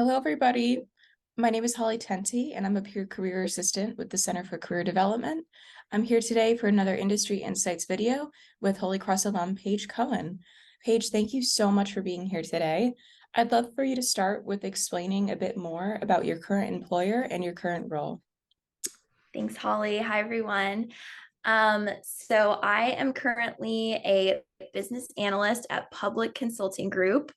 Hello, everybody. My name is Holly Tenty, and I'm a peer career assistant with the Center for Career Development. I'm here today for another Industry Insights video with Holy Cross alum Paige Cohen. Paige, thank you so much for being here today. I'd love for you to start with explaining a bit more about your current employer and your current role. Thanks, Holly. Hi, everyone. So I am currently a business analyst at Public Consulting Group,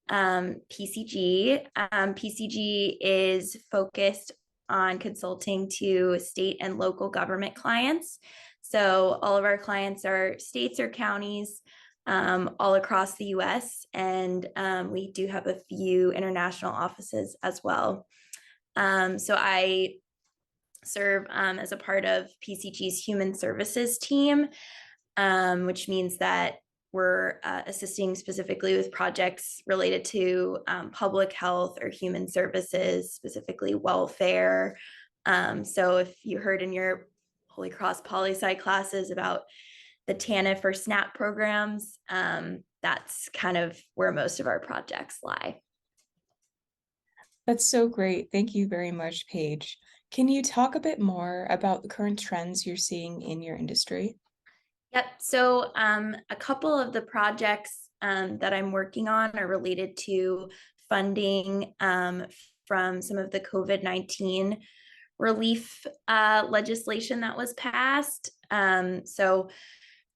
PCG. PCG is focused on consulting to state and local government clients. So all of our clients are states or counties all across the US, and we do have a few international offices as well. So I serve as a part of PCG's human services team, which means that we're assisting specifically with projects related to public health or human services, specifically welfare. So if you heard in your Holy Cross Poli-Sci classes about the TANF or SNAP programs, that's kind of where most of our projects lie. That's so great. Thank you very much, Paige. Can you talk a bit more about the current trends you're seeing in your industry? Yep. So a couple of the projects that I'm working on are related to funding from some of the COVID-19 relief legislation that was passed. So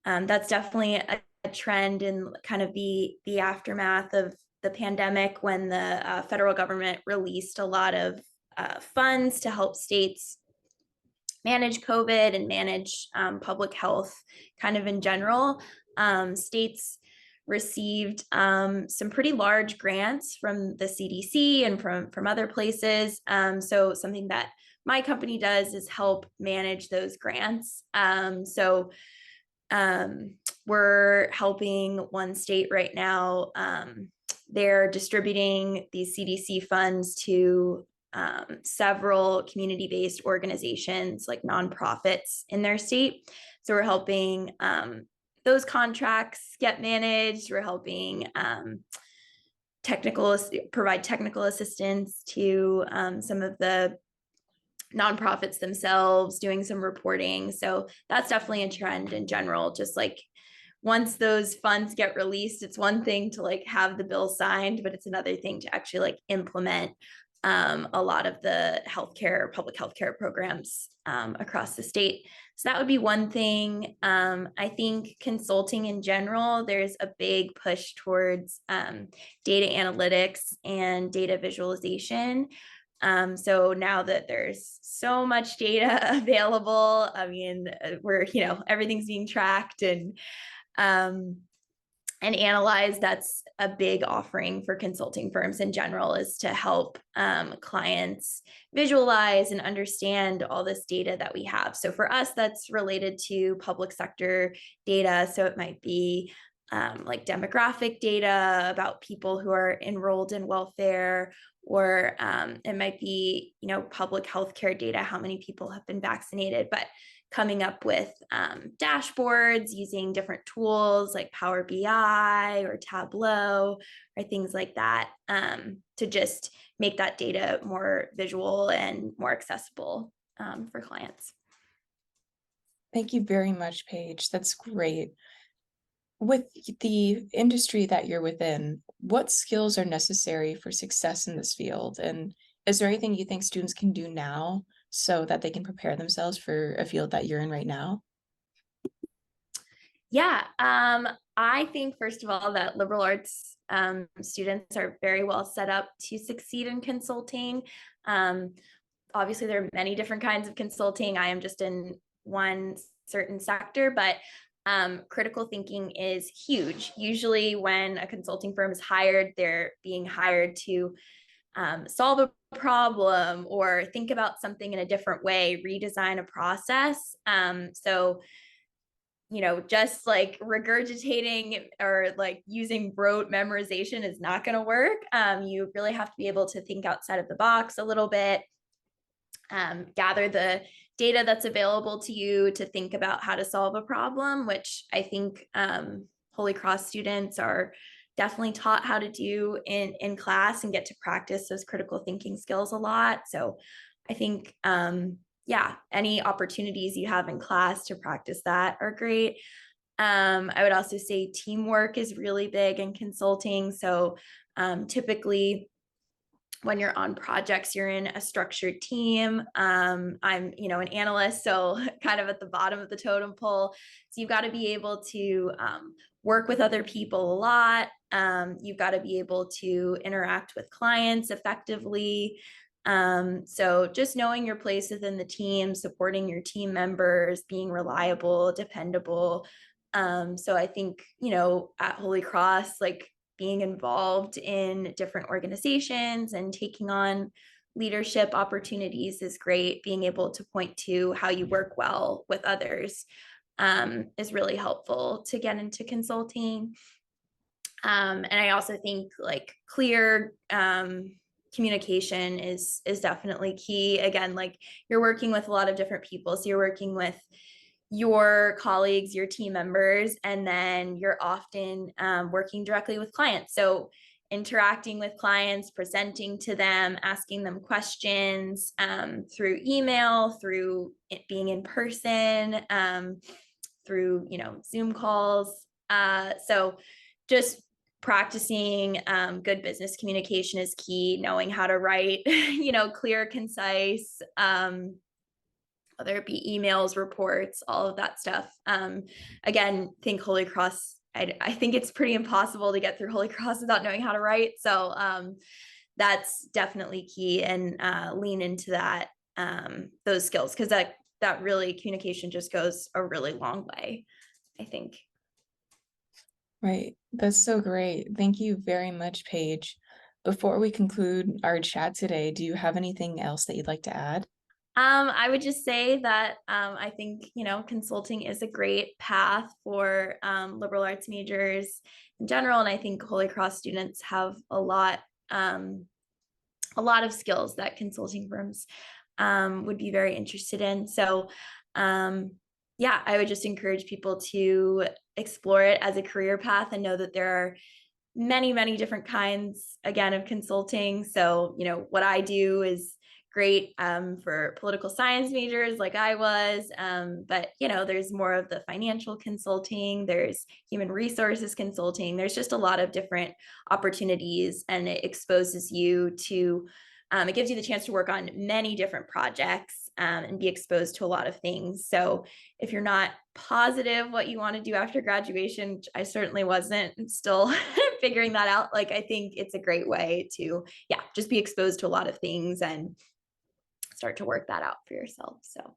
that's definitely a trend in kind of the aftermath of the pandemic, when the federal government released a lot of funds to help states manage COVID and manage public health kind of in general. States received some pretty large grants from the CDC and from other places. So something that my company does is help manage those grants. So we're helping one state right now. They're distributing these CDC funds to several community-based organizations like nonprofits in their state. So we're helping those contracts get managed. We're helping provide technical assistance to some of the nonprofits themselves, doing some reporting. So that's definitely a trend in general. Just like once those funds get released, it's one thing to like have the bill signed, but it's another thing to actually like implement a lot of the public healthcare programs across the state. So that would be one thing. I think consulting in general, there's a big push towards data analytics and data visualization. So now that there's so much data available, I mean, everything's being tracked and analyzed. That's a big offering for consulting firms in general, is to help clients visualize and understand all this data that we have. So for us, that's related to public sector data. So it might be like demographic data about people who are enrolled in welfare, or it might be, public healthcare data, how many people have been vaccinated, but coming up with dashboards using different tools like Power BI or Tableau or things like that, to just make that data more visual and more accessible for clients. Thank you very much, Paige. That's great. With the industry that you're within, what skills are necessary for success in this field? And is there anything you think students can do now so that they can prepare themselves for a field that you're in right now? Yeah, I think, first of all, that liberal arts students are very well set up to succeed in consulting. Obviously, there are many different kinds of consulting. I am just in one certain sector, but critical thinking is huge. Usually when a consulting firm is hired, they're being hired to solve a problem or think about something in a different way, redesign a process. So just like regurgitating or like using rote memorization is not going to work. You really have to be able to think outside of the box a little bit, gather the data that's available to you to think about how to solve a problem, which I think Holy Cross students are definitely taught how to do in class and get to practice those critical thinking skills a lot. So I think, yeah, any opportunities you have in class to practice that are great. I would also say teamwork is really big in consulting. So typically when you're on projects, you're in a structured team. I'm, an analyst, so kind of at the bottom of the totem pole. So you've got to be able to work with other people a lot. You've got to be able to interact with clients effectively. So just knowing your place within the team, supporting your team members, being reliable, dependable. So I think, at Holy Cross, like being involved in different organizations and taking on leadership opportunities is great. Being able to point to how you work well with others is really helpful to get into consulting. And I also think like clear communication is definitely key. Again, like you're working with a lot of different people, so you're working with your colleagues, your team members, and then you're often working directly with clients. So interacting with clients, presenting to them, asking them questions through email, through it being in person, through, Zoom calls. So just practicing good business communication is key, knowing how to write, clear, concise, whether it be emails, reports, all of that stuff. Again, think Holy Cross. I think it's pretty impossible to get through Holy Cross without knowing how to write. So that's definitely key, and lean into that, those skills, because that really communication just goes a really long way, I think. Right. That's so great. Thank you very much, Paige. Before we conclude our chat today, do you have anything else that you'd like to add? I would just say that I think, consulting is a great path for liberal arts majors in general. And I think Holy Cross students have a lot of skills that consulting firms would be very interested in. So yeah, I would just encourage people to explore it as a career path and know that there are many, many different kinds, again, of consulting. So, what I do is great for political science majors like I was. But, there's more of the financial consulting, there's human resources consulting. There's just a lot of different opportunities, and it exposes you to, it gives you the chance to work on many different projects and be exposed to a lot of things. So if you're not positive what you want to do after graduation, which I certainly wasn't, I'm still figuring that out. Like, I think it's a great way to, yeah, just be exposed to a lot of things and start to work that out for yourself. So